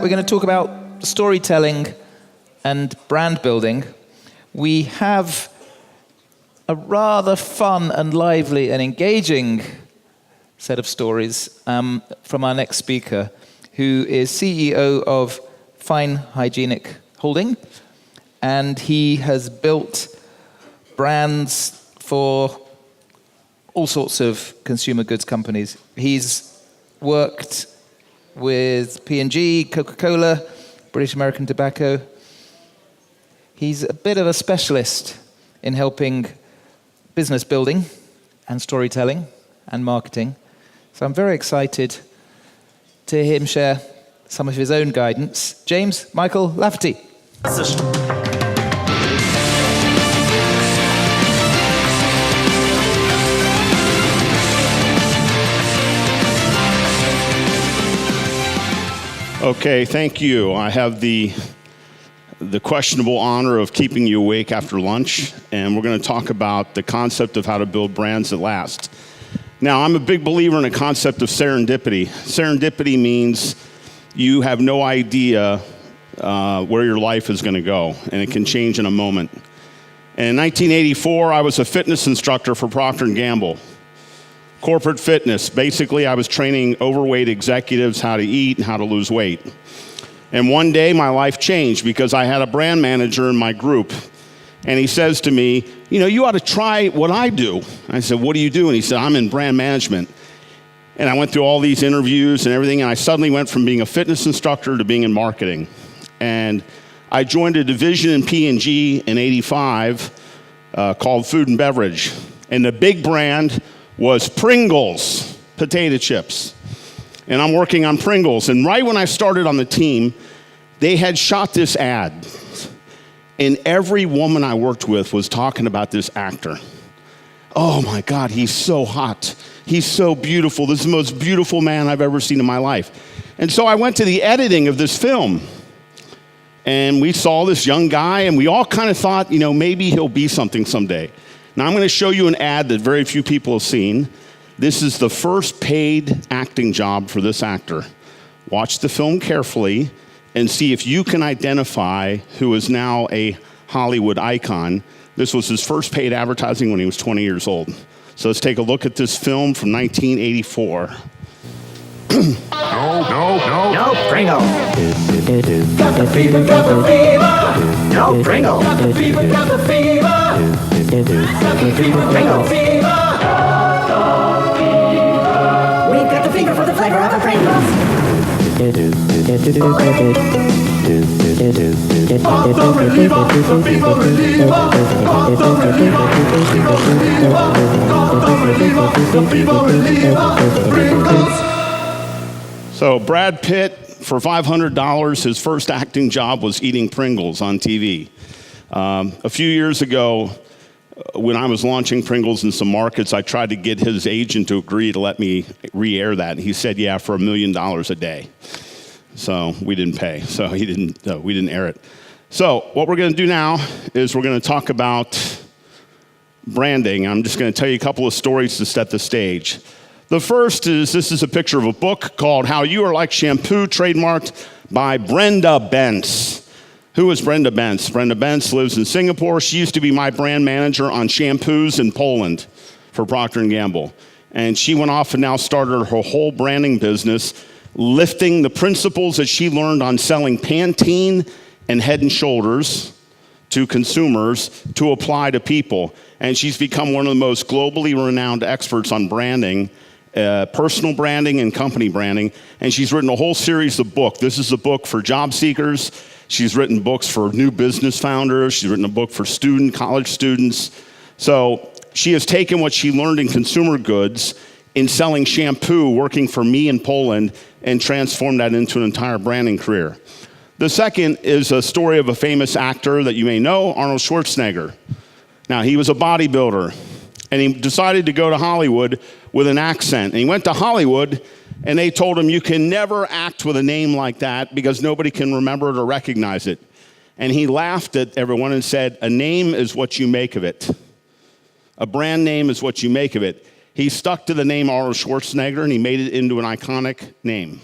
we're going to talk about storytelling and brand building. We have a rather fun and lively and engaging set of stories from our next speaker, who is CEO of Fine Hygienic Holding, and he has built brands for all sorts of consumer goods companies. He's worked with P&G, Coca-Cola, British American Tobacco. He's a bit of a specialist in helping business building and storytelling and marketing. So I'm very excited to hear him share some of his own guidance. James Michael Lafferty. Okay, thank you. I have the questionable honor of keeping you awake after lunch, and we're going to talk about the concept of how to build brands that last. Now, I'm a big believer in the concept of serendipity. Serendipity means you have no idea where your life is going to go, and it can change in a moment. And in 1984, I was a fitness instructor for Procter & Gamble. Corporate fitness. Basically, I was training overweight executives how to eat and how to lose weight. And one day, my life changed because I had a brand manager in my group. And he says to me, you ought to try what I do. I said, what do you do? And he said, I'm in brand management. And I went through all these interviews and everything, and I suddenly went from being a fitness instructor to being in marketing. And I joined a division in P&G in '85 called Food and Beverage. And the big brand was Pringles potato chips. And I'm working on Pringles. And right when I started on the team, they had shot this ad. And every woman I worked with was talking about this actor. Oh my God, he's so hot. He's so beautiful. This is the most beautiful man I've ever seen in my life. And so I went to the editing of this film. And we saw this young guy, and we all kind of thought, maybe he'll be something someday. Now, I'm going to show you an ad that very few people have seen. This is the first paid acting job for this actor. Watch the film carefully and see if you can identify who is now a Hollywood icon. This was his first paid advertising when he was 20 years old. So let's take a look at this film from 1984. No, Pringle. Got the fever, got the fever. No, Pringle. Got the fever, got the fever. Got the fever, Pringle. We've got the fever for the flavor of a Pringle. So Brad Pitt, for $500, his first acting job was eating Pringles on TV. A few years ago, when I was launching Pringles in some markets, I tried to get his agent to agree to let me re-air that. He said, yeah, for $1 million a day. So we didn't pay. So we didn't air it. So what we're going to do now is we're going to talk about branding. I'm just going to tell you a couple of stories to set the stage. The first is, this is a picture of a book called How You Are Like Shampoo, trademarked by Brenda Bence. Who is Brenda Bence? Brenda Bence lives in Singapore. She used to be my brand manager on shampoos in Poland for Procter & Gamble. And she went off and now started her whole branding business, lifting the principles that she learned on selling Pantene and Head & Shoulders to consumers to apply to people. And she's become one of the most globally renowned experts on branding, personal branding and company branding. And she's written a whole series of books. This is a book for job seekers. She's written books for new business founders. She's written a book for college students. So she has taken what she learned in consumer goods in selling shampoo, working for me in Poland, and transformed that into an entire branding career. The second is a story of a famous actor that you may know, Arnold Schwarzenegger. Now, he was a bodybuilder, and he decided to go to Hollywood with an accent. And he went to Hollywood, and they told him, you can never act with a name like that because nobody can remember it or recognize it. And he laughed at everyone and said, a name is what you make of it. A brand name is what you make of it. He stuck to the name Arnold Schwarzenegger, and he made it into an iconic name.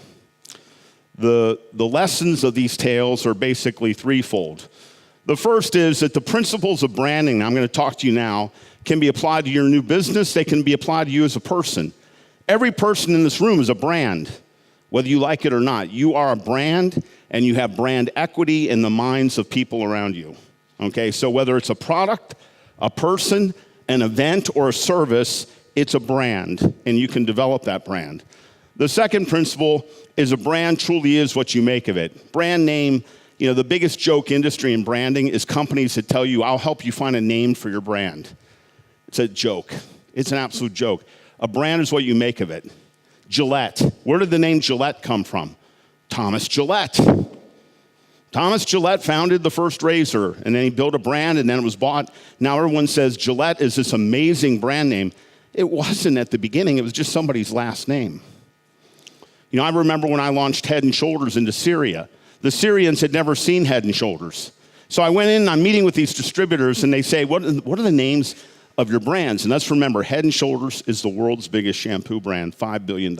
The lessons of these tales are basically threefold. The first is that the principles of branding, I'm going to talk to you now, can be applied to your new business. They can be applied to you as a person. Every person in this room is a brand, whether you like it or not. You are a brand, and you have brand equity in the minds of people around you. Okay, so whether it's a product, a person, an event, or a service, it's a brand, and you can develop that brand. The second principle is a brand truly is what you make of it. Brand name, the biggest joke industry in branding is companies that tell you, I'll help you find a name for your brand. It's a joke. It's an absolute joke. A brand is what you make of it. Gillette. Where did the name Gillette come from? Thomas Gillette. Thomas Gillette founded the first razor, and then he built a brand, and then it was bought. Now everyone says Gillette is this amazing brand name. It wasn't at the beginning. It was just somebody's last name. I remember when I launched Head & Shoulders into Syria. The Syrians had never seen Head & Shoulders. So I went in, I'm meeting with these distributors, and they say, what are the names of your brands? And let's remember, Head & Shoulders is the world's biggest shampoo brand, $5 billion.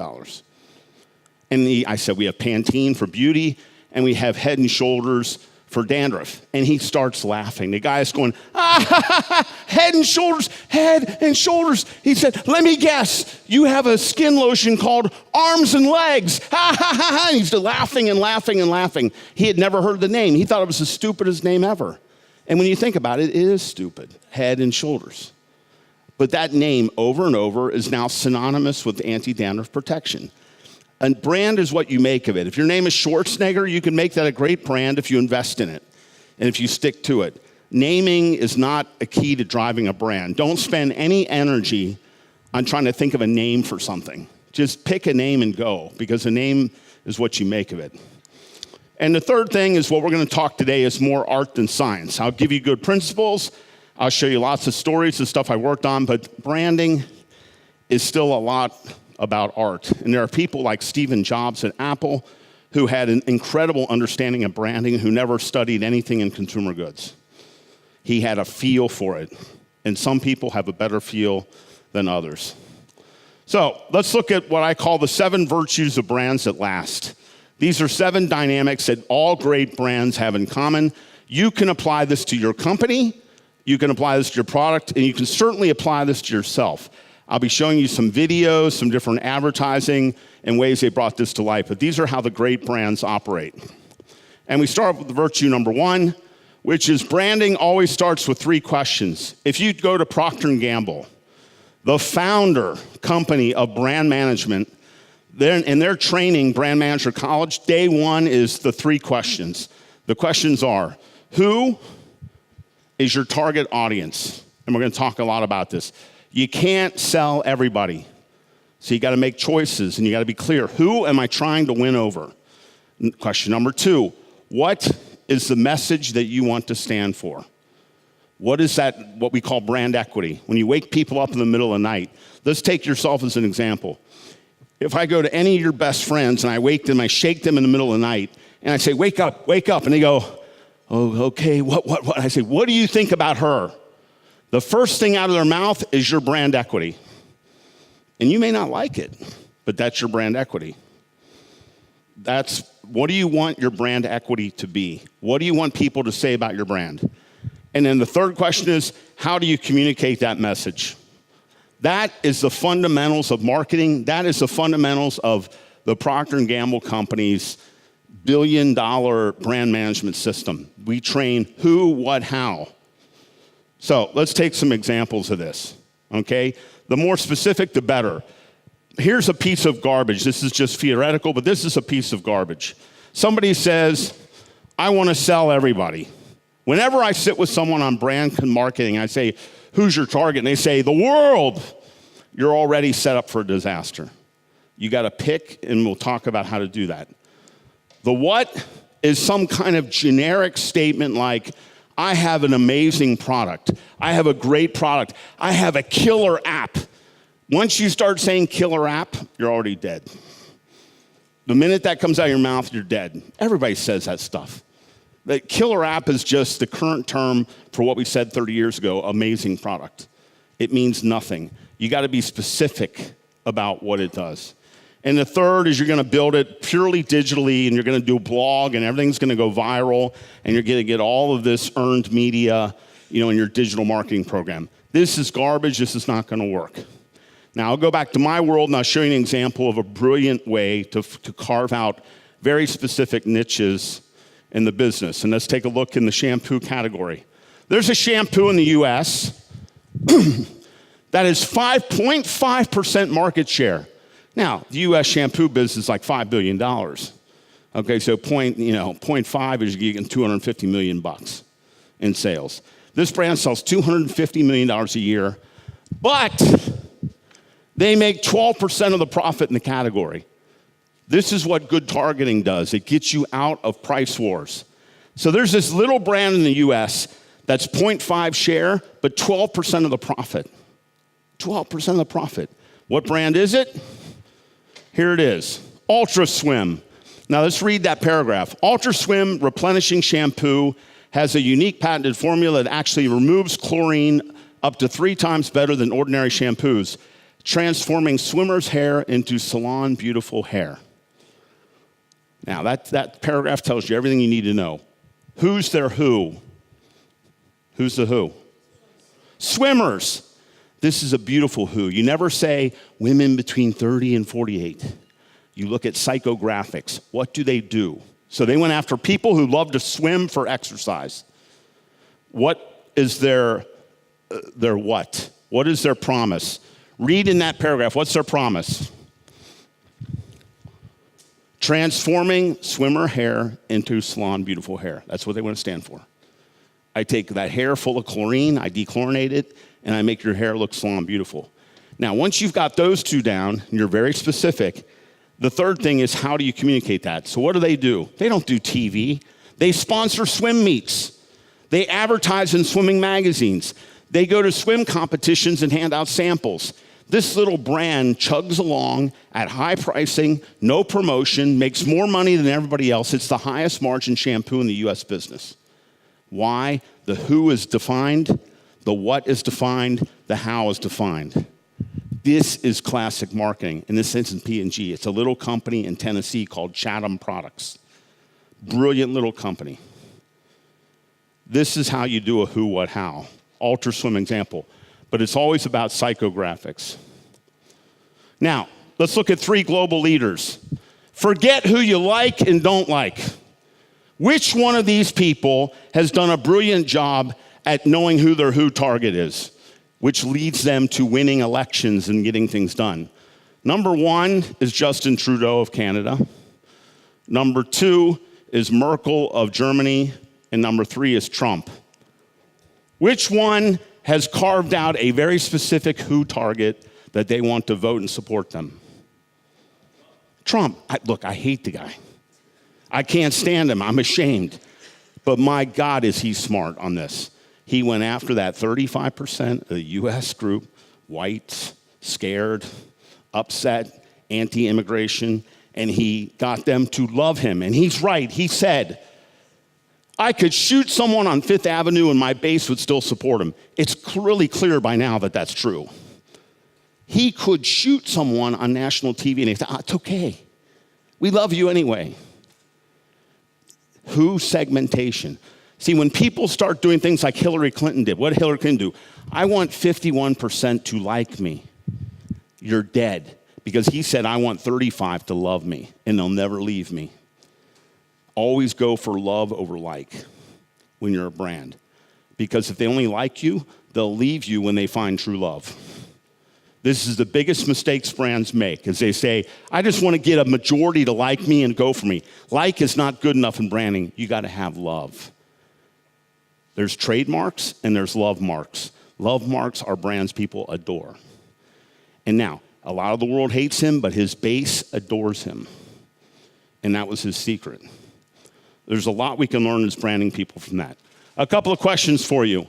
And I said, we have Pantene for beauty, and we have Head & Shoulders for dandruff. And he starts laughing. The guy's going, Head & Shoulders, Head & Shoulders. He said, let me guess, you have a skin lotion called Arms and Legs. And he's laughing and laughing and laughing. He had never heard the name. He thought it was the stupidest name ever. And when you think about it, it is stupid, Head & Shoulders. But that name over and over is now synonymous with anti-dandruff protection. A brand is what you make of it. If your name is Schwarzenegger, you can make that a great brand if you invest in it and if you stick to it. Naming is not a key to driving a brand. Don't spend any energy on trying to think of a name for something. Just pick a name and go, because a name is what you make of it. And the third thing is what we're going to talk today is more art than science. I'll give you good principles. I'll show you lots of stories of stuff I worked on, but branding is still a lot about art. And there are people like Steve Jobs at Apple who had an incredible understanding of branding, who never studied anything in consumer goods. He had a feel for it. And some people have a better feel than others. So let's look at what I call the 7 virtues of brands that last. These are 7 dynamics that all great brands have in common. You can apply this to your company, you can apply this to your product, and you can certainly apply this to yourself. I'll be showing you some videos, some different advertising, and ways they brought this to life. But these are how the great brands operate. And we start with the virtue number 1, which is branding always starts with 3 questions. If you go to Procter & Gamble, the founder company of brand management, in their training, Brand Manager College, day 1 is the 3 questions. The questions are, who is your target audience? And we're going to talk a lot about this. You can't sell everybody. So you got to make choices, and you got to be clear. Who am I trying to win over? Question number 2, what is the message that you want to stand for? What is that, what we call brand equity? When you wake people up in the middle of the night, let's take yourself as an example. If I go to any of your best friends and I wake them, I shake them in the middle of the night, and I say, wake up, and they go, oh, okay, what? I say, what do you think about her? The first thing out of their mouth is your brand equity. And you may not like it, but that's your brand equity. That's, what do you want your brand equity to be? What do you want people to say about your brand? And then the third question is, how do you communicate that message? That is the fundamentals of marketing. That is the fundamentals of the Procter & Gamble company's billion-dollar brand management system. We train who, what, how. So let's take some examples of this, okay? The more specific, the better. Here's a piece of garbage. This is just theoretical, but this is a piece of garbage. Somebody says, I want to sell everybody. Whenever I sit with someone on brand marketing, I say, who's your target? And they say, the world. You're already set up for a disaster. You got to pick, and we'll talk about how to do that. The what is some kind of generic statement like, I have an amazing product. I have a great product. I have a killer app. Once you start saying killer app, you're already dead. The minute that comes out of your mouth, you're dead. Everybody says that stuff. The killer app is just the current term for what we said 30 years ago, amazing product. It means nothing. You got to be specific about what it does. And the third is you're going to build it purely digitally, and you're going to do a blog, and everything's going to go viral, and you're going to get all of this earned media, in your digital marketing program. This is garbage. This is not going to work. Now, I'll go back to my world, and I'll show you an example of a brilliant way to carve out very specific niches in the business. And let's take a look in the shampoo category. There's a shampoo in the US that is 5.5% market share. Now, the US shampoo business is like $5 billion. Okay, so 0.5 is you get $250 million in sales. This brand sells $250 million a year, but they make 12% of the profit in the category. This is what good targeting does. It gets you out of price wars. So there's this little brand in the US that's 0.5 share, but 12% of the profit. 12% of the profit. What brand is it? Here it is, Ultra Swim. Now let's read that paragraph. Ultra Swim replenishing shampoo has a unique patented formula that actually removes chlorine up to 3 times better than ordinary shampoos, transforming swimmers' hair into salon beautiful hair. Now that paragraph tells you everything you need to know. Who's their who? Who's the who? Swimmers. This is a beautiful who. You never say women between 30 and 48. You look at psychographics. What do they do? So they went after people who love to swim for exercise. What is their what? What is their promise? Read in that paragraph. What's their promise? Transforming swimmer hair into salon beautiful hair. That's what they want to stand for. I take that hair full of chlorine, I dechlorinate it, and I make your hair look salon beautiful. Now, once you've got those two down, and you're very specific, the third thing is how do you communicate that? So what do? They don't do TV. They sponsor swim meets. They advertise in swimming magazines. They go to swim competitions and hand out samples. This little brand chugs along at high pricing, no promotion, makes more money than everybody else. It's the highest margin shampoo in the US business. Why? The who is defined, the what is defined, the how is defined. This is classic marketing. In this sense, in P&G. It's a little company in Tennessee called Chatham Products. Brilliant little company. This is how you do a who, what, how. Ultra Swim example. But it's always about psychographics. Now, let's look at 3 global leaders. Forget who you like and don't like. Which one of these people has done a brilliant job at knowing who their who target is, which leads them to winning elections and getting things done? Number 1 is Justin Trudeau of Canada. Number 2 is Merkel of Germany. And number 3 is Trump. Which one has carved out a very specific who target that they want to vote and support them? Trump. Look, I hate the guy. I can't stand him. I'm ashamed. But my God, is he smart on this. He went after that 35% of the U.S. group, white, scared, upset, anti-immigration, and he got them to love him. And he's right. He said, I could shoot someone on Fifth Avenue and my base would still support him. It's really clear by now that that's true. He could shoot someone on national TV and he said, it's okay. We love you anyway. Who segmentation. See, when people start doing things like Hillary Clinton did, what did Hillary Clinton do? I want 51% to like me. You're dead. Because he said, I want 35 to love me, and they'll never leave me. Always go for love over like when you're a brand. Because if they only like you, they'll leave you when they find true love. This is the biggest mistakes brands make, is they say, I just want to get a majority to like me and go for me. Like is not good enough in branding. You got to have love. There's trademarks and there's love marks. Love marks are brands people adore. And now, a lot of the world hates him, but his base adores him. And that was his secret. There's a lot we can learn as branding people from that. A couple of questions for you.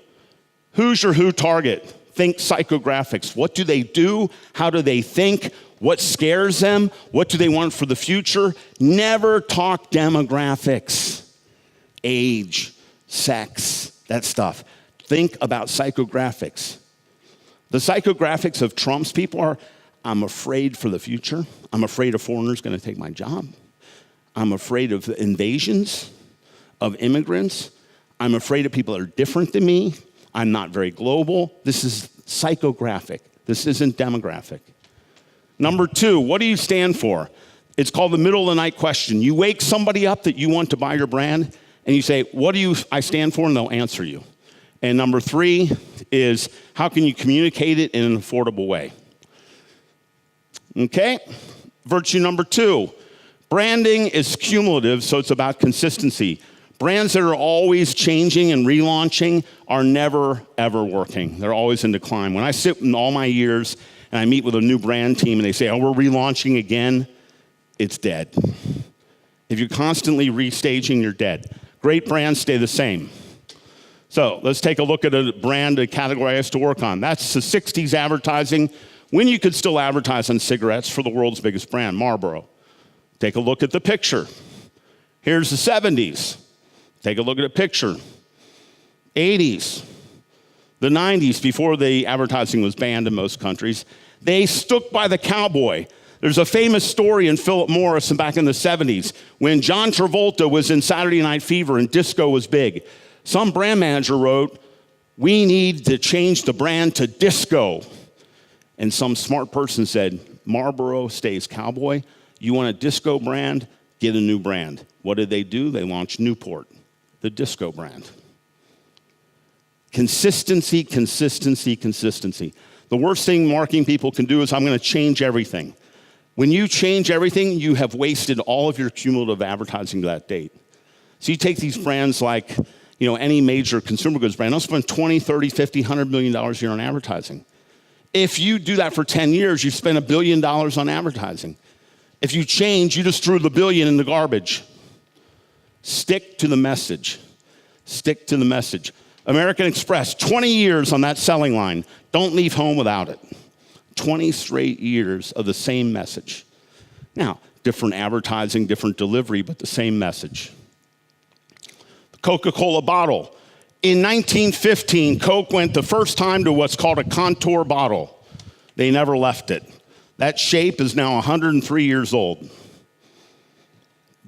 Who's your who target? Think psychographics. What do they do? How do they think? What scares them? What do they want for the future? Never talk demographics, age, sex, that stuff. Think about psychographics. The psychographics of Trump's people are, I'm afraid for the future. I'm afraid a foreigner's going to take my job. I'm afraid of invasions, of immigrants. I'm afraid of people that are different than me. I'm not very global. This is psychographic. This isn't demographic. Number 2, what do you stand for? It's called the middle of the night question. You wake somebody up that you want to buy your brand, and you say, what do I stand for? And they'll answer you. And number 3 is, how can you communicate it in an affordable way? Okay? Virtue number 2, branding is cumulative, so it's about consistency. Brands that are always changing and relaunching are never, ever working. They're always in decline. When I sit in all my years and I meet with a new brand team and they say, oh, we're relaunching again, it's dead. If you're constantly restaging, you're dead. Great brands stay the same. So let's take a look at a brand, a category I used to work on. That's the 60s advertising, when you could still advertise on cigarettes for the world's biggest brand, Marlboro. Take a look at the picture. Here's the 70s. Take a look at a picture. 80s. The 90s, before the advertising was banned in most countries, they stuck by the cowboy. There's a famous story in Philip Morris back in the 70s when John Travolta was in Saturday Night Fever and disco was big. Some brand manager wrote, we need to change the brand to disco. And some smart person said, Marlboro stays cowboy. You want a disco brand? Get a new brand. What did they do? They launched Newport, the disco brand. Consistency, consistency, consistency. The worst thing marketing people can do is I'm going to change everything. When you change everything, you have wasted all of your cumulative advertising to that date. So you take these brands like, any major consumer goods brand, they'll spend $20, $30, $50, $100 million a year on advertising. If you do that for 10 years, you've spent $1 billion on advertising. If you change, you just threw the billion in the garbage. Stick to the message. Stick to the message. American Express, 20 years on that selling line. Don't leave home without it. 20 straight years of the same message. Now, different advertising, different delivery, but the same message. The Coca Cola Bottle. In 1915, Coke went the first time to what's called a contour bottle. They never left it. That shape is now 103 years old.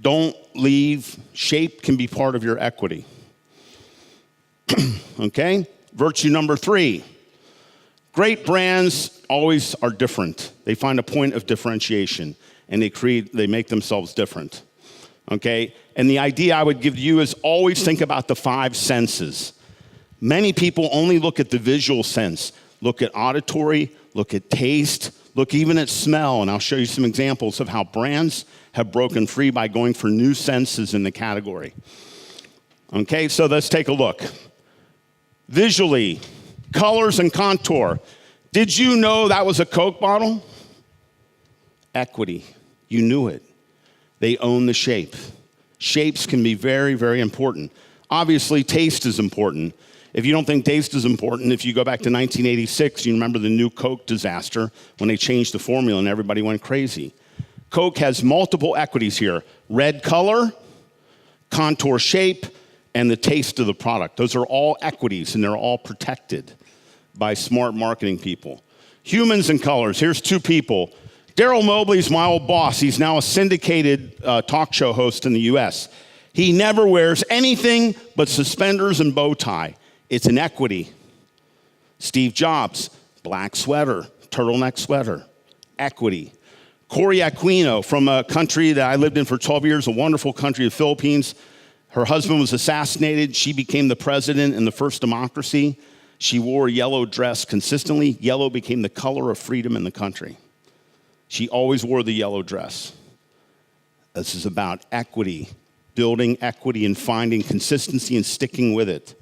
Don't leave. Shape can be part of your equity. Okay? Virtue number 3. Great brands always are different. They find a point of differentiation, and they make themselves different. Okay? And the idea I would give you is always think about the 5 senses. Many people only look at the visual sense. Look at auditory, look at taste, look even at smell, and I'll show you some examples of how brands have broken free by going for new senses in the category. Okay, so let's take a look. Visually, colors and contour. Did you know that was a Coke bottle? Equity. You knew it. They own the shape. Shapes can be very, very important. Obviously, taste is important. If you don't think taste is important, if you go back to 1986, you remember the new Coke disaster when they changed the formula and everybody went crazy. Coke has multiple equities here. Red color, contour shape, and the taste of the product. Those are all equities, and they're all protected by smart marketing people. Humans and colors. Here's 2 people. Daryl Mobley's my old boss. He's now a syndicated talk show host in the U.S. He never wears anything but suspenders and bow tie. It's an equity. Steve Jobs, black sweater, turtleneck sweater, equity. Corey Aquino from a country that I lived in for 12 years, a wonderful country, the Philippines. Her husband was assassinated. She became the president in the first democracy. She wore a yellow dress consistently. Yellow became the color of freedom in the country. She always wore the yellow dress. This is about equity, building equity and finding consistency and sticking with it.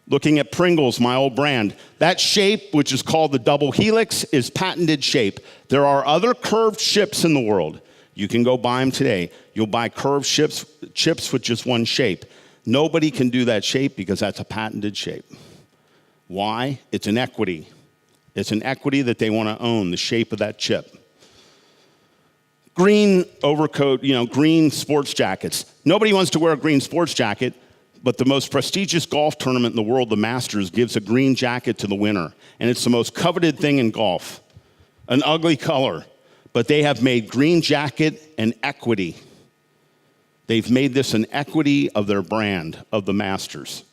Looking at Pringles, my old brand. That shape, which is called the double helix, is patented shape. There are other curved chips in the world. You can go buy them today. You'll buy curved chips with just one shape. Nobody can do that shape because that's a patented shape. Why? It's an equity. It's an equity that they want to own, the shape of that chip. Green overcoat, green sports jackets. Nobody wants to wear a green sports jacket, But the most prestigious golf tournament in the world, the Masters, gives a green jacket to the winner. And it's the most coveted thing in golf. An ugly color. But they have made green jacket an equity. They've made this an equity of their brand, of the Masters.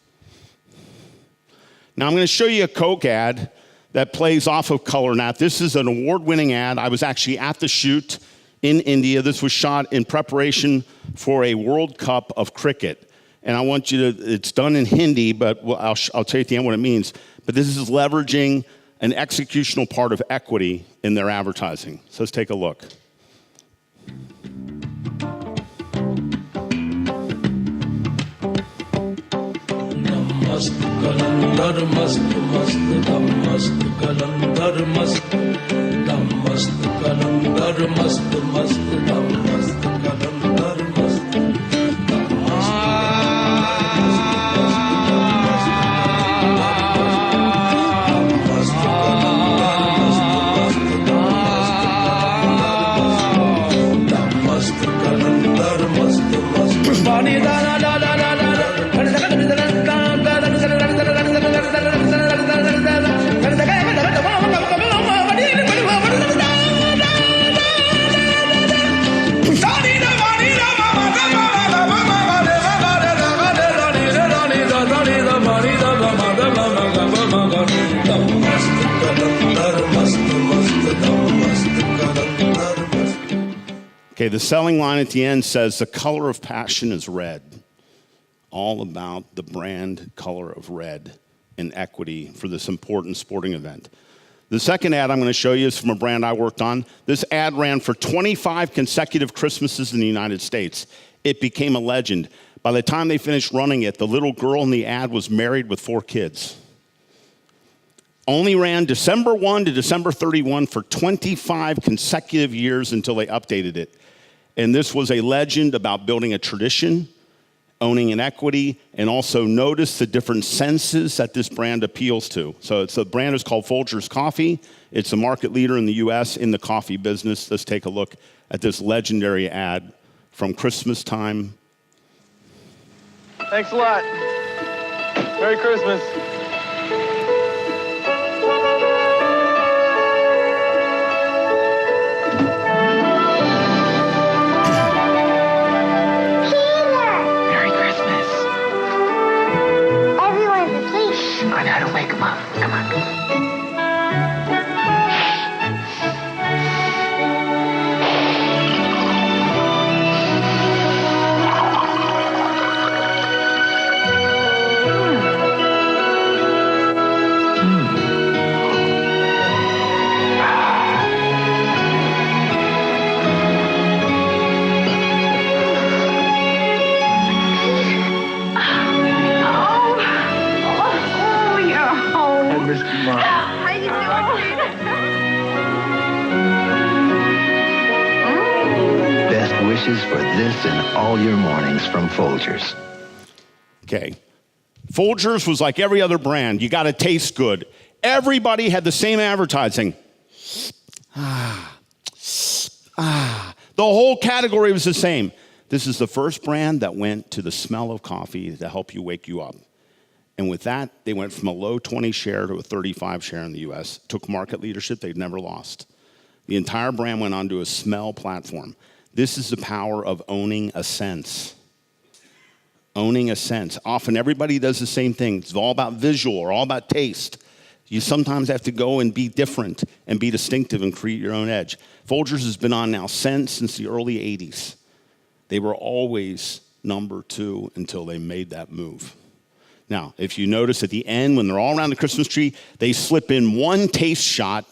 Now I'm going to show you a Coke ad that plays off of color. Now this is an award-winning ad. I was actually at the shoot in India. This was shot in preparation for a World Cup of cricket. And I want you to, it's done in Hindi, but I'll tell you at the end what it means. But this is leveraging an executional part of equity in their advertising. So let's take a look. Okay, the selling line at the end says, the color of passion is red. All about the brand color of red and equity for this important sporting event. The second ad I'm going to show you is from a brand I worked on. This ad ran for 25 consecutive Christmases in the United States. It became a legend. By the time they finished running it, the little girl in the ad was married with 4 kids. Only ran December 1 to December 31 for 25 consecutive years until they updated it. And this was a legend about building a tradition, owning an equity, and also notice the different senses that this brand appeals to. So the brand is called Folgers Coffee. It's a market leader in the US in the coffee business. Let's take a look at this legendary ad from Christmas time. Thanks a lot. Merry Christmas. I know how to wake him up. Come on. How you doing? Best wishes for this and all your mornings from Folgers. Okay. Folgers was like every other brand. You got to taste good. Everybody had the same advertising. The whole category was the same. This is the first brand that went to the smell of coffee to help you wake you up. And with that, they went from a low 20 share to a 35 share in the US. Took market leadership they'd never lost. The entire brand went onto a smell platform. This is the power of owning a sense. Owning a sense. Often everybody does the same thing. It's all about visual or all about taste. You sometimes have to go and be different and be distinctive and create your own edge. Folgers has been on now since the early 80s. They were always number 2 until they made that move. Now, if you notice at the end, when they're all around the Christmas tree, they slip in one taste shot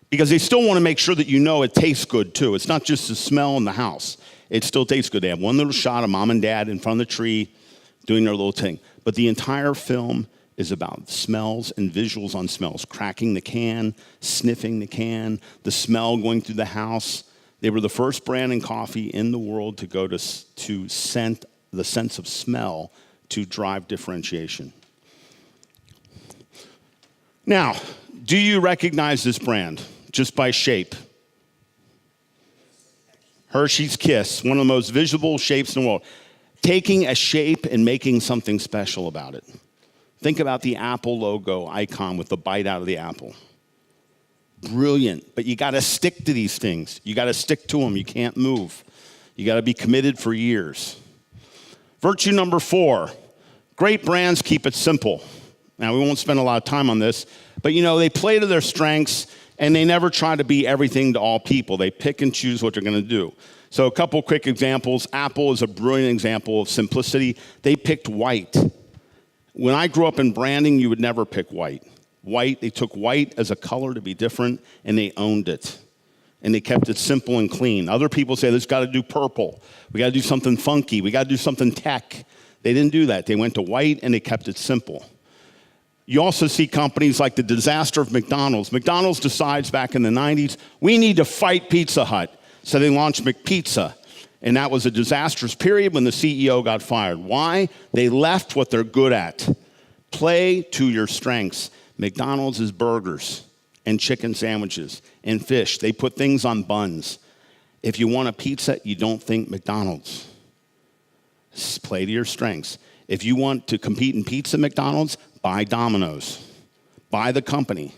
because they still want to make sure that you know it tastes good too. It's not just the smell in the house. It still tastes good. They have one little shot of mom and dad in front of the tree doing their little thing. But the entire film is about smells and visuals on smells. Cracking the can, sniffing the can, the smell going through the house. They were the first brand in coffee in the world to go to scent, the sense of smell, to drive differentiation. Now, do you recognize this brand just by shape? Hershey's Kiss, one of the most visible shapes in the world. taking a shape and making something special about it. Think about the Apple logo icon with the bite out of the apple. Brilliant, but you got to stick to these things. You got to stick to them. You can't move. You got to be committed for years. Virtue number 4, great brands keep it simple. Now, we won't spend a lot of time on this, but they play to their strengths and they never try to be everything to all people. They pick and choose what they're going to do. So a couple quick examples. Apple is a brilliant example of simplicity. They picked white. When I grew up in branding, you would never pick white. They took white as a color to be different, and they owned it. And they kept it simple and clean. Other people say, let's got to do purple. We got to do something funky. We got to do something tech. They didn't do that. They went to white, and they kept it simple. You also see companies like the disaster of McDonald's. McDonald's decides back in the 90s, we need to fight Pizza Hut. So they launched McPizza. And that was a disastrous period when the CEO got fired. Why? They left what they're good at. Play to your strengths. McDonald's is burgers and chicken sandwiches and fish. They put things on buns. If you want a pizza, you don't think McDonald's. Play to your strengths. If you want to compete in pizza, McDonald's, buy Domino's. Buy the company.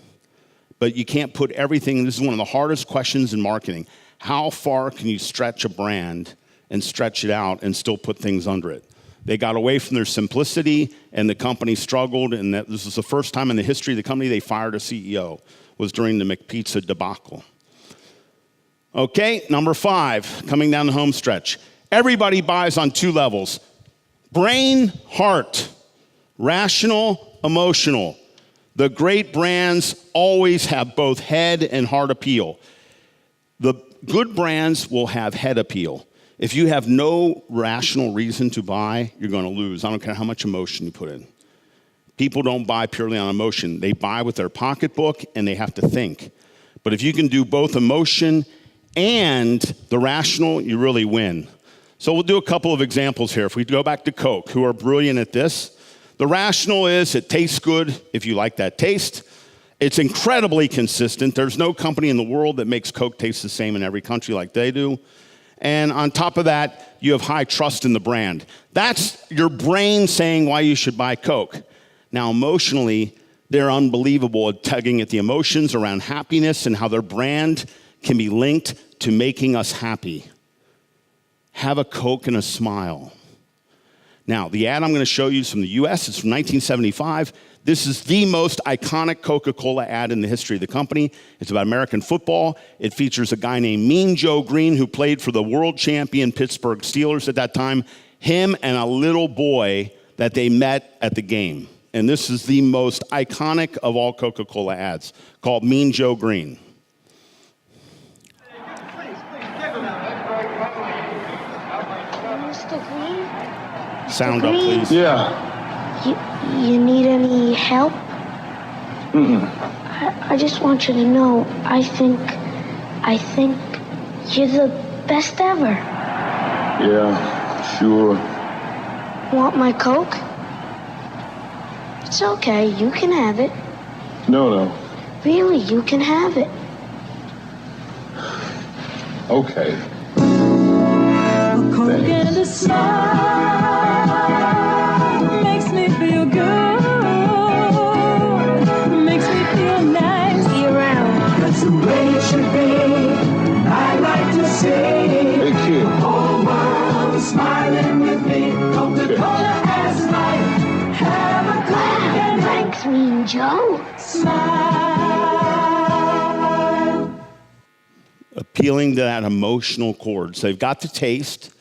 But you can't put everything, this is one of the hardest questions in marketing. How far can you stretch a brand and stretch it out and still put things under it? They got away from their simplicity, and the company struggled, and this was the first time in the history of the company they fired a CEO, was during the McPizza debacle. Okay, number 5, coming down the home stretch. Everybody buys on 2 levels. Brain, heart. Rational, emotional. The great brands always have both head and heart appeal. The good brands will have head appeal. If you have no rational reason to buy, you're going to lose. I don't care how much emotion you put in. People don't buy purely on emotion. They buy with their pocketbook, and they have to think. But if you can do both emotion and the rational, you really win. So we'll do a couple of examples here. If we go back to Coke, who are brilliant at this, the rational is it tastes good if you like that taste. It's incredibly consistent. There's no company in the world that makes Coke taste the same in every country like they do. And on top of that, you have high trust in the brand. That's your brain saying why you should buy Coke. Now, emotionally, they're unbelievable at tugging at the emotions around happiness and how their brand can be linked to making us happy. Have a Coke and a smile. Now, the ad I'm going to show you is from the US. It's from 1975. This is the most iconic Coca-Cola ad in the history of the company. It's about American football. It features a guy named Mean Joe Green, who played for the world champion Pittsburgh Steelers at that time, him and a little boy that they met at the game. And this is the most iconic of all Coca-Cola ads, called Mean Joe Green. Mr. Green? Sound up, please. Yeah. You need any help? I just want you to know, I think you're the best ever. Yeah, sure. Want my Coke? It's okay, you can have it. No. Really, you can have it. Okay. A Coke and a smile makes me feel good. Makes me feel nice. Be around. That's the way it should be. I like to say, Hey, kid. the whole world is smiling with me. Coca-Cola as life. Have a Coke and Thanks, Mean Joe. Smile. Appealing to that emotional chord. So they've got the taste,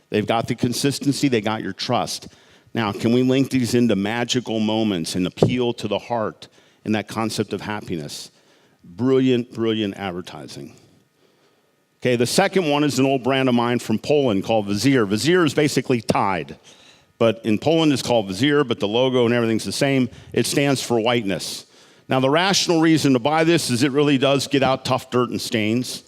they've got the consistency, they got your trust. Now, can we link these into magical moments and appeal to the heart and that concept of happiness? Brilliant, brilliant advertising. Okay, the second one is an old brand of mine from Poland called Vizir. Vizir is basically Tide, but in Poland it's called Vizir, but the logo and everything's the same. It stands for whiteness. Now, the rational reason to buy this is it really does get out tough dirt and stains,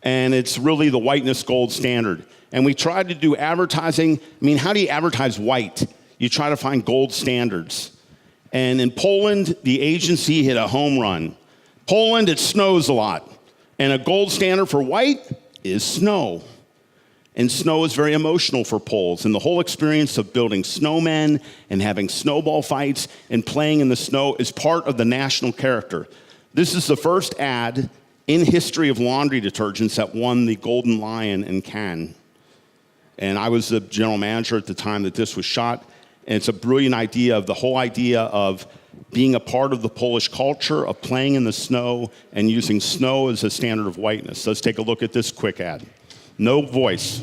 and it's really the whiteness gold standard. And we tried to do advertising. I mean, how do you advertise white? You try to find gold standards. And in Poland, the agency hit a home run. Poland, it snows a lot. And a gold standard for white is snow. And snow is very emotional for Poles. And the whole experience of building snowmen and having snowball fights and playing in the snow is part of the national character. This is the first ad in history of laundry detergents that won the Golden Lion in Cannes. And I was the general manager at the time that this was shot. And it's a brilliant idea of the whole idea of being a part of the Polish culture, of playing in the snow and using snow as a standard of whiteness. So let's take a look at this quick ad. No voice.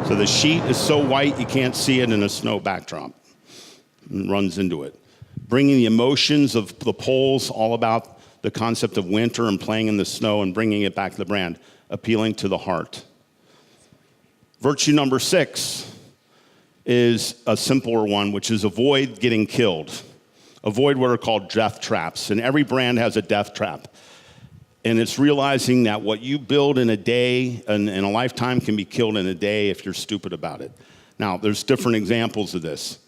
So the sheet is so white you can't see it in a snow backdrop. And runs into it. Bringing the emotions of the Poles, all about the concept of winter and playing in the snow and bringing it back to the brand, appealing to the heart. Virtue number 6 is a simpler one, which is avoid getting killed. Avoid what are called death traps. And every brand has a death trap. And it's realizing that what you build in a day, in a lifetime, can be killed in a day if you're stupid about it. Now, there's different examples of this.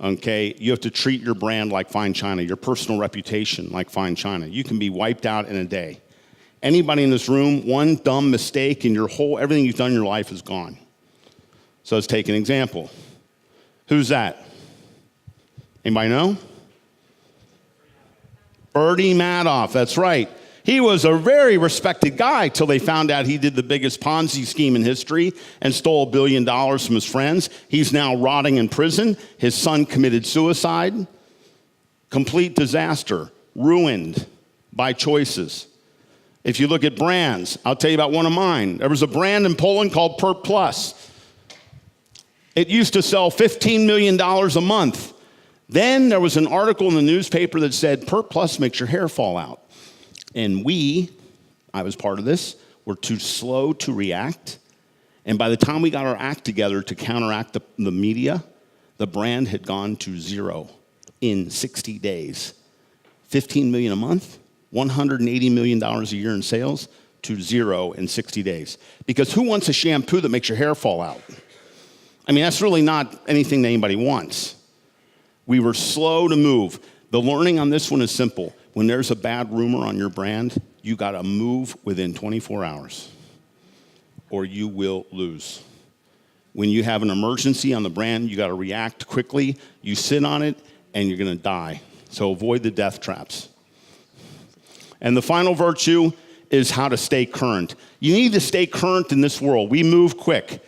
Okay, you have to treat your brand like fine china, your personal reputation like fine china. You can be wiped out in a day. Anybody in this room, one dumb mistake and everything you've done in your life is gone. So let's take an example. Who's that? Anybody know? Bernie Madoff, that's right. He was a very respected guy till they found out he did the biggest Ponzi scheme in history and stole $1 billion from his friends. He's now rotting in prison. His son committed suicide. Complete disaster. Ruined by choices. If you look at brands, I'll tell you about one of mine. There was a brand in Poland called Pert Plus. It used to sell $15 million a month. Then there was an article in the newspaper that said, Pert Plus makes your hair fall out. And I was part of this, were too slow to react. And by the time we got our act together to counteract the media, the brand had gone to zero in 60 days. 15 million a month, $180 million a year in sales, to zero in 60 days. Because who wants a shampoo that makes your hair fall out? I mean, that's really not anything that anybody wants. We were slow to move. The learning on this one is simple. When there's a bad rumor on your brand, you got to move within 24 hours or you will lose. When you have an emergency on the brand, you got to react quickly. You sit on it and you're going to die. So avoid the death traps. And the final virtue is how to stay current. You need to stay current in this world. We move quick.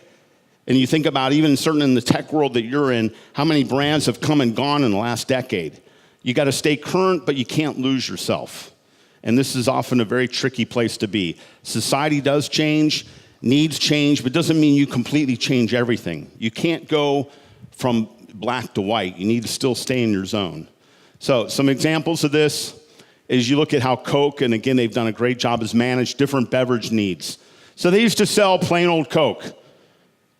And you think about even certain in the tech world that you're in, how many brands have come and gone in the last decade. You got to stay current, but you can't lose yourself. And this is often a very tricky place to be. Society does change, needs change, but doesn't mean you completely change everything. You can't go from black to white. You need to still stay in your zone. So some examples of this is you look at how Coke, and again, they've done a great job, has managed different beverage needs. So they used to sell plain old Coke.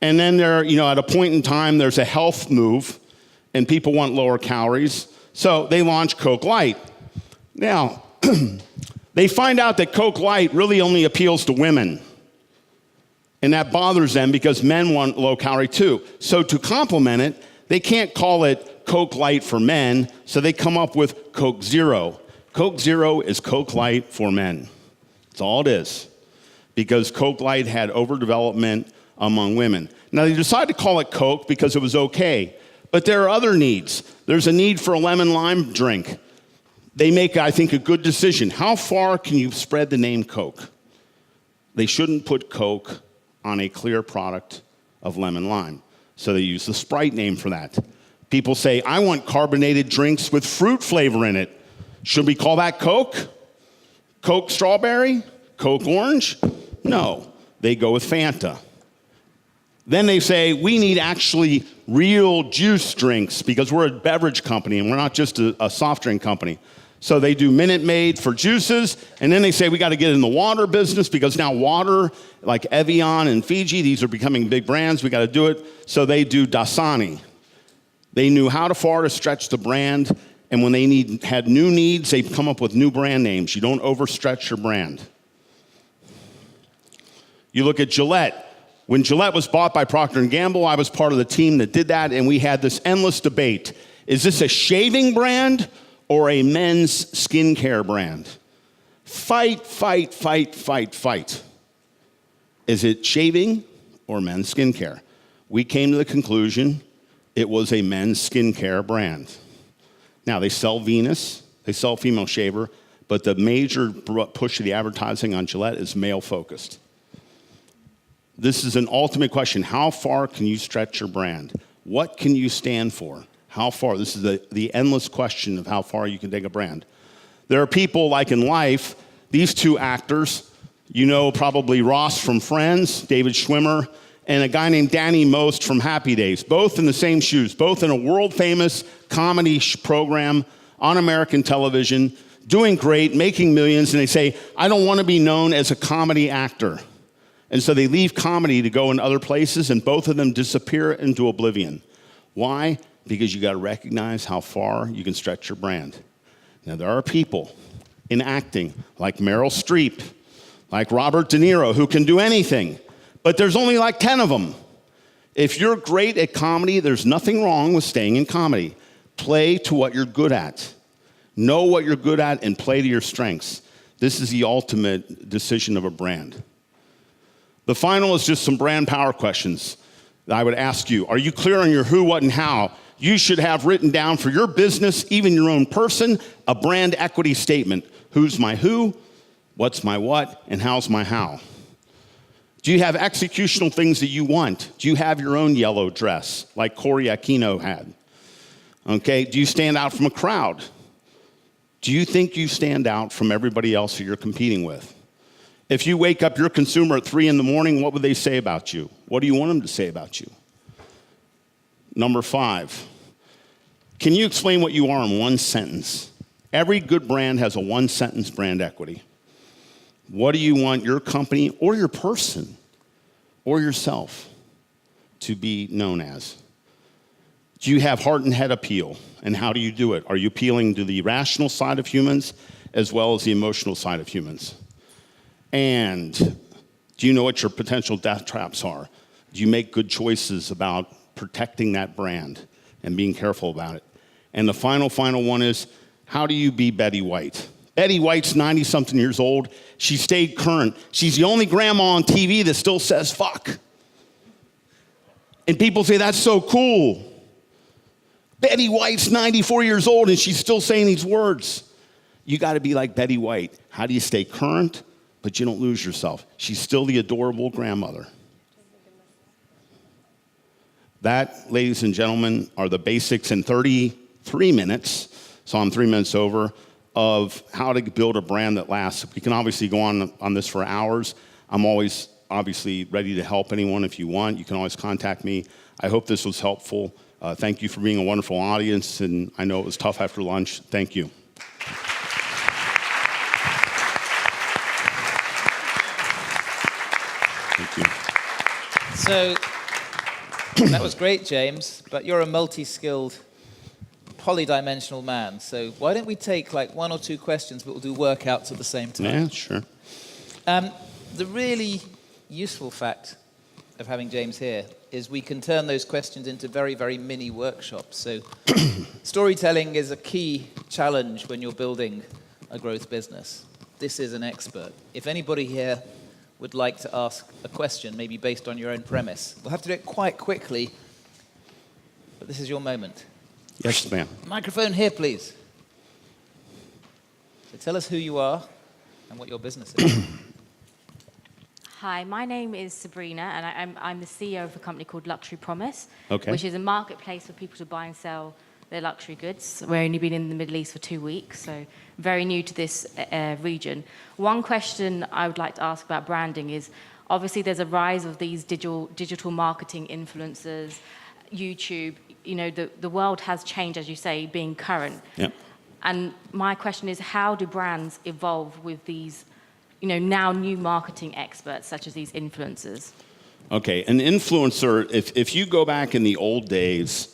And then at a point in time, there's a health move, and people want lower calories. So they launched Coke Light. Now, they find out that Coke Light really only appeals to women. And that bothers them because men want low calorie too. So to complement it, they can't call it Coke Light for men, so they come up with Coke Zero. Coke Zero is Coke Light for men. That's all it is. Because Coke Light had overdevelopment among women. Now, they decided to call it Coke because it was okay. But there are other needs. There's a need for a lemon lime drink. They make, I think, a good decision. How far can you spread the name Coke? They shouldn't put Coke on a clear product of lemon lime. So they use the Sprite name for that. People say, I want carbonated drinks with fruit flavor in it. Should we call that Coke? Coke strawberry? Coke orange? No, they go with Fanta. Then they say, we need actually real juice drinks because we're a beverage company and we're not just a soft drink company. So they do Minute Maid for juices, and then they say we got to get in the water business because now water, like Evian and Fiji, these are becoming big brands. We got to do it. So they do Dasani. They knew how far to stretch the brand, and when they had new needs, they'd come up with new brand names. You don't overstretch your brand. You look at Gillette. When Gillette was bought by Procter & Gamble, I was part of the team that did that, and we had this endless debate. Is this a shaving brand or a men's skincare brand? Fight, fight, fight, fight, fight. Is it shaving or men's skincare? We came to the conclusion it was a men's skincare brand. Now, they sell Venus, they sell female shaver, but the major push of the advertising on Gillette is male-focused. This is an ultimate question. How far can you stretch your brand? What can you stand for? How far? This is the endless question of how far you can take a brand. There are people like in life, these two actors, you know probably Ross from Friends, David Schwimmer, and a guy named Danny Most from Happy Days, both in the same shoes, both in a world-famous comedy program on American television, doing great, making millions, and they say, I don't want to be known as a comedy actor. And so they leave comedy to go in other places, and both of them disappear into oblivion. Why? Because you got to recognize how far you can stretch your brand. Now, there are people in acting like Meryl Streep, like Robert De Niro, who can do anything, but there's only like 10 of them. If you're great at comedy, there's nothing wrong with staying in comedy. Play to what you're good at. Know what you're good at and play to your strengths. This is the ultimate decision of a brand. The final is just some brand power questions that I would ask you. Are you clear on your who, what, and how? You should have written down for your business, even your own person, a brand equity statement. Who's my who, what's my what, and how's my how? Do you have executional things that you want? Do you have your own yellow dress like Corey Aquino had? Okay, do you stand out from a crowd? Do you think you stand out from everybody else who you're competing with? If you wake up your consumer at 3 in the morning, what would they say about you? What do you want them to say about you? Number 5, can you explain what you are in one sentence? Every good brand has a one-sentence brand equity. What do you want your company or your person or yourself to be known as? Do you have heart and head appeal? And how do you do it? Are you appealing to the rational side of humans as well as the emotional side of humans? And do you know what your potential death traps are? Do you make good choices about protecting that brand and being careful about it? And the final one is, how do you be Betty White? Betty White's 90-something years old. She stayed current. She's the only grandma on TV that still says fuck. And people say, that's so cool. Betty White's 94 years old and she's still saying these words. You got to be like Betty White. How do you stay current, but you don't lose yourself? She's still the adorable grandmother. That, ladies and gentlemen, are the basics in 33 minutes, so I'm 3 minutes over, of how to build a brand that lasts. We can obviously go on this for hours. I'm always obviously ready to help anyone if you want. You can always contact me. I hope this was helpful. Thank you for being a wonderful audience, and I know it was tough after lunch. Thank you. Thank you. So, that was great, James, but you're a multi-skilled, polydimensional man. So why don't we take like 1 or 2 questions, but we'll do workouts at the same time. Yeah, sure. The really useful fact of having James here is we can turn those questions into very, very mini workshops. So storytelling is a key challenge when you're building a growth business. This is an expert. If anybody here would like to ask a question, maybe based on your own premise, we'll have to do it quite quickly, but this is your moment. Yes, ma'am. Microphone here, please. So tell us who you are and what your business is. Hi, my name is Sabrina, and I'm the CEO of a company called Luxury Promise, Okay. which is a marketplace for people to buy and sell their luxury goods. We've only been in the Middle East for 2 weeks, so very new to this region. One question I would like to ask about branding is, obviously there's a rise of these digital marketing influencers, YouTube. You know, the world has changed, as you say, being current. Yep. And my question is, how do brands evolve with these, you know, now new marketing experts such as these influencers? Okay, an influencer, if you go back in the old days,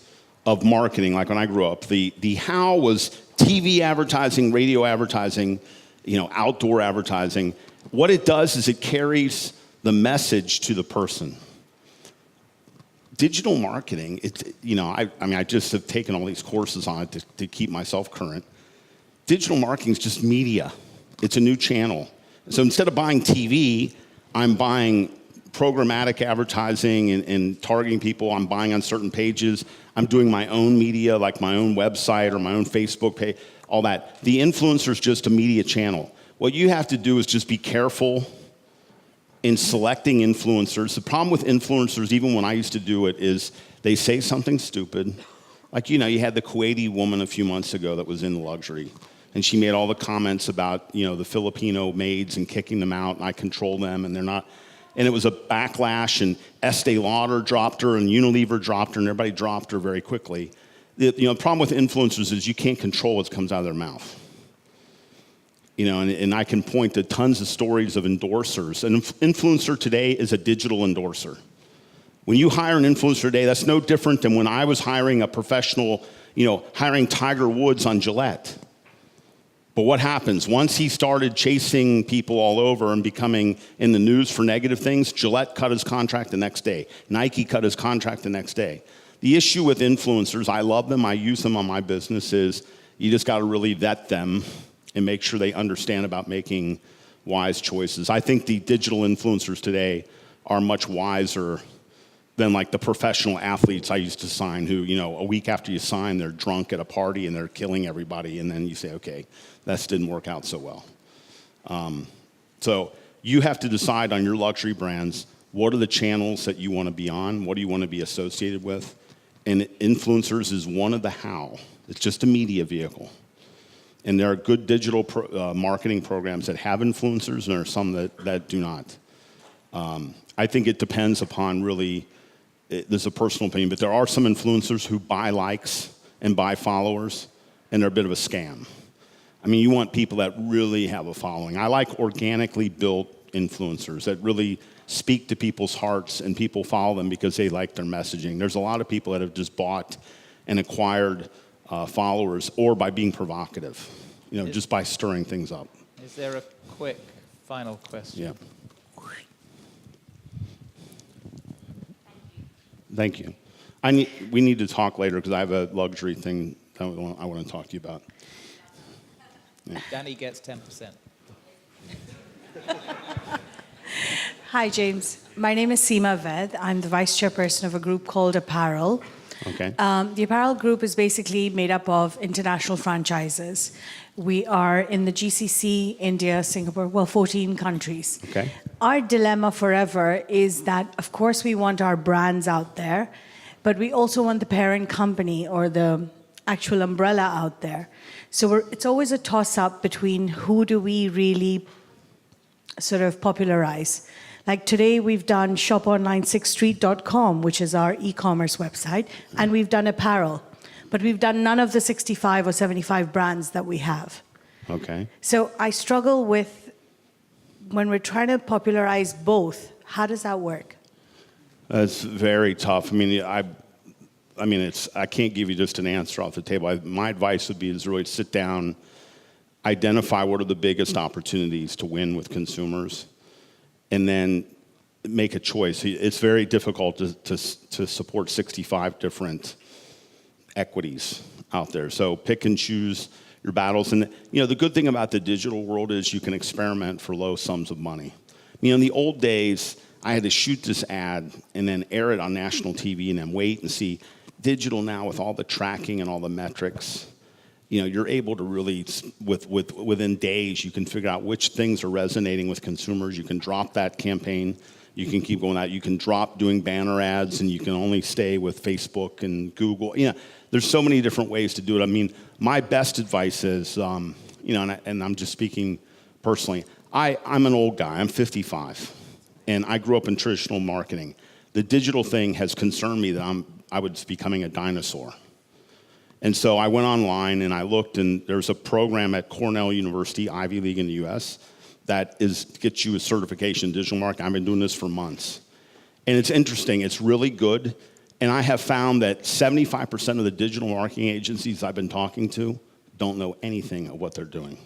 of marketing, like when I grew up. The how was TV advertising, radio advertising, outdoor advertising. What it does is it carries the message to the person. Digital marketing, I just have taken all these courses on it to keep myself current. Digital marketing is just media. It's a new channel. So instead of buying TV, I'm buying programmatic advertising and targeting people. I'm buying on certain pages. I'm doing my own media, like my own website or my own Facebook page, all that. The influencer is just a media channel. What you have to do is just be careful in selecting influencers. The problem with influencers, even when I used to do it, is they say something stupid. Like, you had the Kuwaiti woman a few months ago that was in luxury. And she made all the comments about, the Filipino maids and kicking them out, and I control them, and they're not. And it was a backlash, and Estee Lauder dropped her, and Unilever dropped her, and everybody dropped her very quickly. The problem with influencers is you can't control what comes out of their mouth. And I can point to tons of stories of endorsers. An influencer today is a digital endorser. When you hire an influencer today, that's no different than when I was hiring a professional, hiring Tiger Woods on Gillette. But what happens? Once he started chasing people all over and becoming in the news for negative things, Gillette cut his contract the next day. Nike cut his contract the next day. The issue with influencers, I love them, I use them on my business, is you just got to really vet them and make sure they understand about making wise choices. I think the digital influencers today are much wiser than like the professional athletes I used to sign who, a week after you sign, they're drunk at a party and they're killing everybody. And then you say, okay, that didn't work out so well. So you have to decide on your luxury brands, what are the channels that you want to be on? What do you want to be associated with? And influencers is one of the how. It's just a media vehicle. And there are good digital marketing programs that have influencers, and there are some that do not. I think it depends upon really, there's a personal opinion, but there are some influencers who buy likes and buy followers, and they're a bit of a scam. I mean, you want people that really have a following. I like organically built influencers that really speak to people's hearts, and people follow them because they like their messaging. There's a lot of people that have just bought and acquired followers, or by being provocative, just by stirring things up. Is there a quick final question? Yeah. Thank you. We need to talk later because I have a luxury thing that I want to talk to you about. Yeah. Danny gets 10%. Hi, James. My name is Seema Ved. I'm the vice chairperson of a group called Apparel. Okay. The Apparel Group is basically made up of international franchises. We are in the GCC, India, Singapore, 14 countries. Okay. Our dilemma forever is that, of course, we want our brands out there, but we also want the parent company or the actual umbrella out there. So it's always a toss-up between who do we really sort of popularize. Like today, we've done shoponline6street.com, which is our e-commerce website, and we've done apparel. But we've done none of the 65 or 75 brands that we have. Okay. So I struggle with, when we're trying to popularize both, how does that work? That's very tough. I mean, I can't give you just an answer off the table. My advice would be is really sit down, identify what are the biggest opportunities to win with consumers, and then make a choice. It's very difficult to support 65 different equities out there. So pick and choose your battles. And the good thing about the digital world is you can experiment for low sums of money. In the old days, I had to shoot this ad and then air it on national TV and then wait and see. Digital now, with all the tracking and all the metrics, you're able to really, within days, you can figure out which things are resonating with consumers. You can drop that campaign. You can keep going out. You can drop doing banner ads, and you can only stay with Facebook and Google. There's so many different ways to do it. I mean, my best advice is, and I'm just speaking personally, I'm an old guy. I'm 55, and I grew up in traditional marketing. The digital thing has concerned me that I was becoming a dinosaur. And so I went online and I looked, and there's a program at Cornell University, Ivy League in the US, that gets you a certification in digital marketing. I've been doing this for months. And it's interesting, it's really good, And I have found that 75% of the digital marketing agencies I've been talking to don't know anything of what they're doing.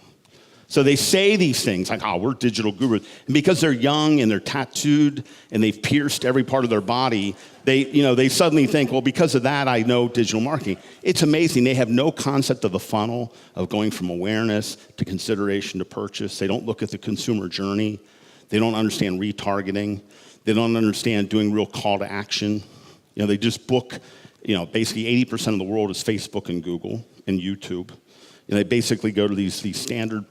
So they say these things like, oh, we're digital gurus. And because they're young and they're tattooed and they've pierced every part of their body, they suddenly think, well, because of that, I know digital marketing. It's amazing. They have no concept of the funnel of going from awareness to consideration to purchase. They don't look at the consumer journey. They don't understand retargeting. They don't understand doing real call to action. They just book, basically 80% of the world is Facebook and Google and YouTube. They basically go to these standard,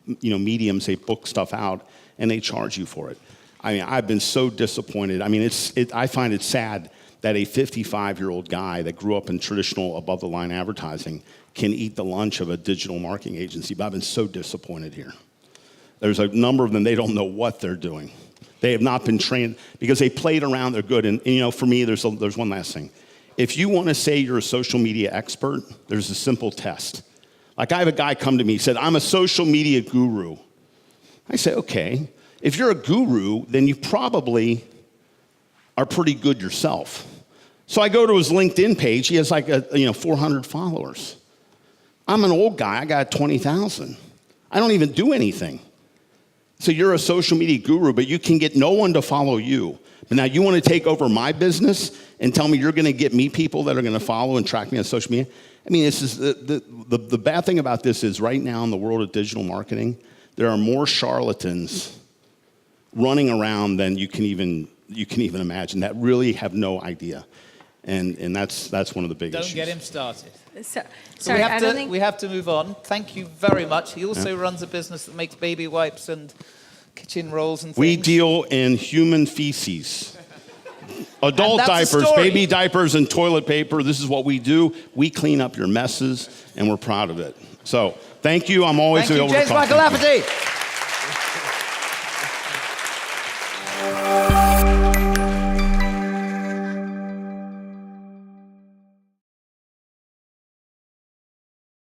mediums, they book stuff out, and they charge you for it. I mean, I've been so disappointed. I mean, I find it sad that a 55-year-old guy that grew up in traditional above-the-line advertising can eat the lunch of a digital marketing agency, but I've been so disappointed here. There's a number of them, they don't know what they're doing. They have not been trained because they played around, they're good. And for me, there's one last thing. If you want to say you're a social media expert, there's a simple test. Like I have a guy come to me, he said, I'm a social media guru. I say, okay, if you're a guru, then you probably are pretty good yourself. So I go to his LinkedIn page, he has like 400 followers. I'm an old guy, I got 20,000. I don't even do anything. So you're a social media guru, but you can get no one to follow you. But now you want to take over my business and tell me you're going to get me people that are going to follow and track me on social media? I mean, this is the bad thing about this is right now in the world of digital marketing, there are more charlatans running around than you can even imagine that really have no idea. And that's one of the big issues. Don't get him started. Sorry, we have to move on. Thank you very much. He also runs a business that makes baby wipes and kitchen rolls and things. We deal in human feces. Adult that's the diapers, story. baby diapers, and toilet paper. This is what we do. We clean up your messes, and we're proud of it. So thank you. I'm always Thank you, available to James talk. Michael Lafferty.